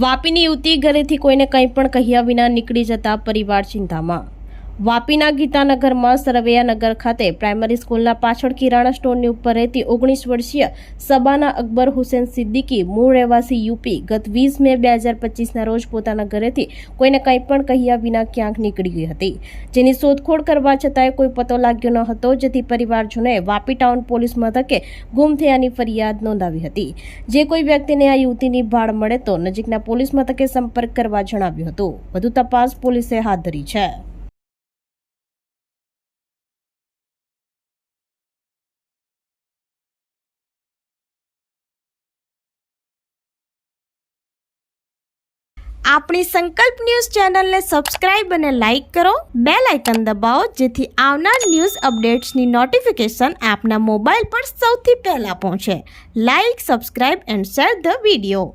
વાપીની યુવતી ઘરેથી કોઈને કંઈ પણ કહ્યા વિના નીકળી જતા પરિવાર ચિંતામાં। વાપીના ગીતાનગરમાં સરવૈયા નગર ખાતે પ્રાઇમરી સ્કૂલના પાછળ કિરાણા સ્ટોરની ઉપર રહેતી 19 વર્ષીય સબાના અકબર હુસેન સિદ્દીકી મૂળ રહેવાસી યુપી ગત 20 મે 2025ના રોજ પોતાના ઘરેથી કોઈને કંઈ પણ કહ્યા વિના ક્યાંક નીકળી ગઈ હતી, જેની શોધખોળ કરવા છતાંય કોઈ પતો લાગ્યો ન હતો, જેથી પરિવારજનોએ વાપી ટાઉન પોલીસ મથકે ગુમ થયાની ફરિયાદ નોંધાવી હતી। જે કોઈ વ્યક્તિને આ યુવતીની ભાળ મળે તો નજીકના પોલીસ મથકે સંપર્ક કરવા જણાવ્યું હતું। વધુ તપાસ પોલીસે હાથ ધરી છે। આપણી સંકલ્પ ન્યૂઝ ચેનલને સબસ્ક્રાઇબ અને લાઇક કરો, બેલ આઇકન દબાવો જેથી આવનાર ન્યૂઝ અપડેટ્સની નોટિફિકેશન આપના મોબાઈલ પર સૌથી પહેલા પહોંચે। Like, subscribe and share the video.